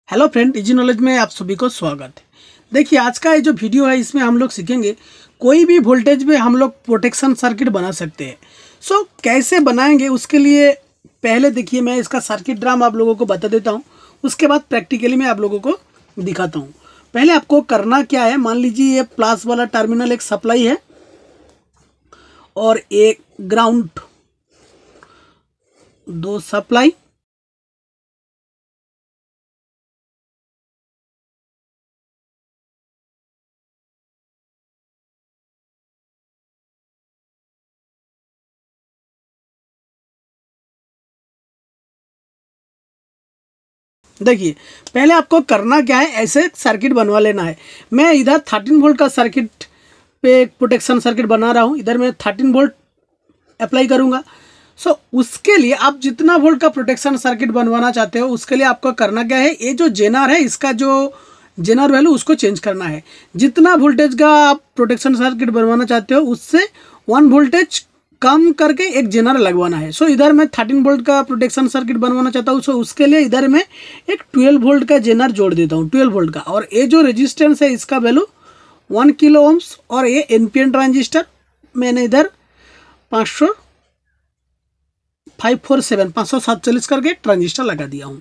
Hello friend, easy knowledge में आप सभी को स्वागत है। देखिए, आज का ये जो वीडियो है इसमें हम लोग सीखेंगे कोई भी वोल्टेज पे हम लोग प्रोटेक्शन सर्किट बना सकते हैं। सो कैसे बनाएंगे उसके लिए पहले देखिए मैं इसका सर्किट ड्राम आप लोगों को बता देता हूँ, उसके बाद प्रैक्टिकली मैं आप लोगों को दिखाता हूँ। पहले आपको करना क्या है, मान लीजिए ये प्लस वाला टर्मिनल एक सप्लाई है और एक ग्राउंड, दो सप्लाई, देखिए पहले आपको करना क्या है, ऐसे सर्किट बनवा लेना है। मैं इधर 13 वोल्ट का सर्किट पे एक प्रोटेक्शन सर्किट बना रहा हूँ, इधर मैं 13 वोल्ट अप्लाई करूँगा। सो उसके लिए आप जितना वोल्ट का प्रोटेक्शन सर्किट बनवाना चाहते हो उसके लिए आपको करना क्या है, ये जो जेनर है इसका जो जेनर वैल्यू उसको चेंज करना है। जितना वोल्टेज का आप प्रोटेक्शन सर्किट बनवाना चाहते हो उससे 1 वोल्टेज कम करके एक जेनर लगवाना है। सो इधर मैं 13 वोल्ट का प्रोटेक्शन सर्किट बनवाना चाहता हूँ, सो उसके लिए इधर मैं एक 12 वोल्ट का जेनर जोड़ देता हूँ, 12 वोल्ट का। और ये जो रेजिस्टेंस है इसका वैल्यू 1 किलो ओम्स, और ये एनपीएन ट्रांजिस्टर मैंने इधर 547 करके ट्रांजिस्टर लगा दिया हूँ।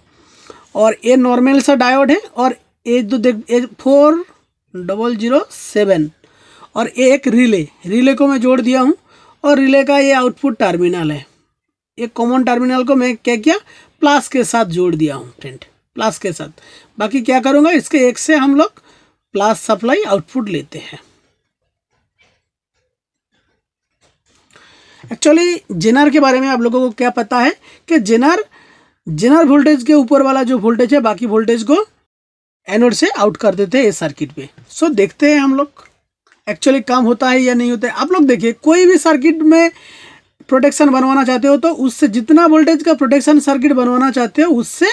और ये नॉर्मल सा डायोड है, और ये जो देख 4007, और ये एक रिले को मैं जोड़ दिया हूँ। और रिले का ये आउटपुट टर्मिनल है, ये कॉमन टर्मिनल को मैं क्या किया, प्लस के साथ जोड़ दिया हूँ फ्रेंड, प्लस के साथ। बाकी क्या करूँगा, इसके एक से हम लोग प्लस सप्लाई आउटपुट लेते हैं। एक्चुअली जेनर के बारे में आप लोगों को क्या पता है कि जेनर वोल्टेज के ऊपर वाला जो वोल्टेज है बाकी वोल्टेज को एनोड से आउट कर देते हैं इस सर्किट पे। सो देखते हैं हम लोग एक्चुअली काम होता है या नहीं होता है। आप लोग देखिए, कोई भी सर्किट में प्रोटेक्शन बनवाना चाहते हो तो उससे जितना वोल्टेज का प्रोटेक्शन सर्किट बनवाना चाहते हो उससे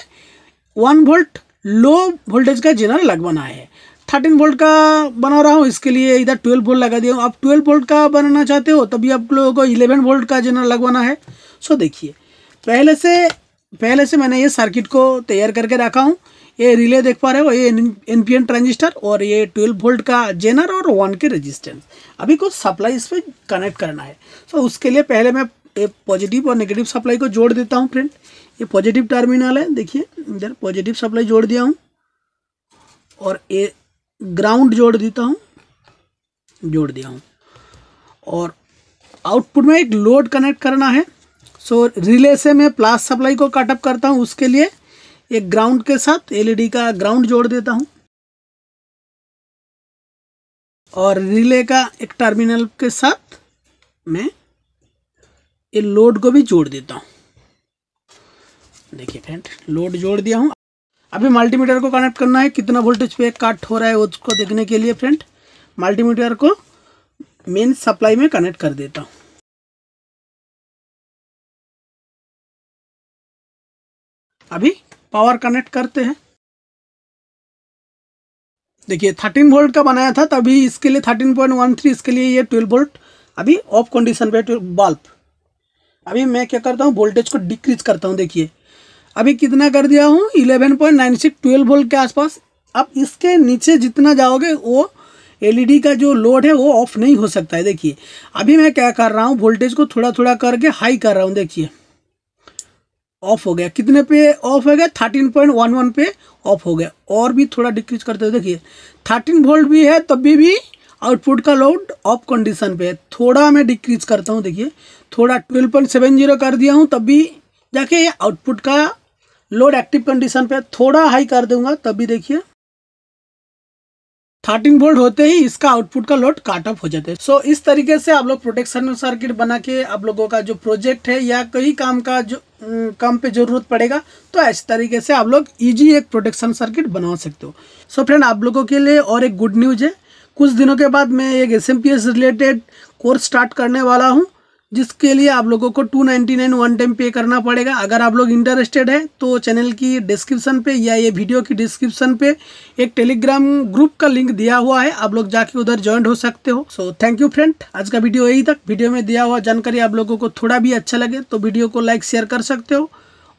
1 वोल्ट लो वोल्टेज का जेनर लगवाना है। 13 वोल्ट का बना रहा हूँ, इसके लिए इधर 12 वोल्ट लगा दिया हूँ। आप 12 वोल्ट का बनाना चाहते हो तभी आप लोगों को 11 वोल्ट का जेनर लगवाना है। सो देखिए, पहले से मैंने ये सर्किट को तैयार करके रखा हूँ। ये रिले देख पा रहे हो, ये एनपीएन ट्रांजिस्टर, और ये 12 वोल्ट का जेनर और 1 के रेजिस्टेंस। अभी कुछ सप्लाई इस पर कनेक्ट करना है। सो उसके लिए पहले मैं ये पॉजिटिव और नेगेटिव सप्लाई को जोड़ देता हूँ फ्रेंड। ये पॉजिटिव टर्मिनल है, देखिए इधर पॉजिटिव सप्लाई जोड़ दिया हूँ, और ये ग्राउंड जोड़ दिया हूँ। और आउटपुट में एक लोड कनेक्ट करना है। सो रिले से मैं प्लस सप्लाई को कटअप करता हूँ, उसके लिए एक ग्राउंड के साथ एलईडी का ग्राउंड जोड़ देता हूँ, और रिले का एक टर्मिनल के साथ मैं ये लोड को भी जोड़ देता हूँ। देखिए फ्रेंड, लोड जोड़ दिया हूँ। अभी मल्टीमीटर को कनेक्ट करना है, कितना वोल्टेज पे कट हो रहा है उसको देखने के लिए फ्रेंड मल्टीमीटर को मेन सप्लाई में कनेक्ट कर देता हूँ। अभी पावर कनेक्ट करते हैं। देखिए 13 वोल्ट का बनाया था तभी इसके लिए 13.13, इसके लिए ये 12 वोल्ट अभी ऑफ कंडीशन पे बल्ब। अभी मैं क्या करता हूँ, वोल्टेज को डिक्रीज करता हूँ। देखिए अभी कितना कर दिया हूँ, 11.96, 12 वोल्ट के आसपास। अब इसके नीचे जितना जाओगे वो एलईडी का जो लोड है वो ऑफ नहीं हो सकता है। देखिए अभी मैं क्या कर रहा हूँ, वोल्टेज को थोड़ा थोड़ा करके हाई कर रहा हूँ। देखिए ऑफ हो गया, कितने पे ऑफ हो गया, 13.11 पे ऑफ हो गया। और भी थोड़ा डिक्रीज करते हो, देखिए 13 वोल्ट भी है तभी भी आउटपुट का लोड ऑफ कंडीशन पे है। थोड़ा मैं डिक्रीज करता हूँ, देखिए थोड़ा 12.70 कर दिया हूँ, तभी जाके ये आउटपुट का लोड एक्टिव कंडीशन पे। थोड़ा हाई कर दूंगा तभी देखिए 13 वोल्ट होते ही इसका आउटपुट का लोड काट ऑफ हो जाता है। सो इस तरीके से आप लोग प्रोटेक्शन सर्किट बना के आप लोगों का जो प्रोजेक्ट है या कहीं काम का जो काम पे जरूरत पड़ेगा तो इस तरीके से आप लोग इजी एक प्रोटेक्शन सर्किट बना सकते हो। सो फ्रेंड, आप लोगों के लिए और एक गुड न्यूज है, कुछ दिनों के बाद मैं एक SMPS रिलेटेड कोर्स स्टार्ट करने वाला हूँ, जिसके लिए आप लोगों को 299 वन टाइम पे करना पड़ेगा। अगर आप लोग इंटरेस्टेड है तो चैनल की डिस्क्रिप्शन पे या ये वीडियो की डिस्क्रिप्शन पे एक टेलीग्राम ग्रुप का लिंक दिया हुआ है, आप लोग जाके उधर ज्वाइन हो सकते हो। सो थैंक यू फ्रेंड, आज का वीडियो यही तक। वीडियो में दिया हुआ जानकारी आप लोगों को थोड़ा भी अच्छा लगे तो वीडियो को लाइक शेयर कर सकते हो,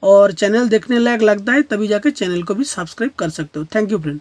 और चैनल देखने लायक लगता है तभी जाके चैनल को भी सब्सक्राइब कर सकते हो। Thank you friend.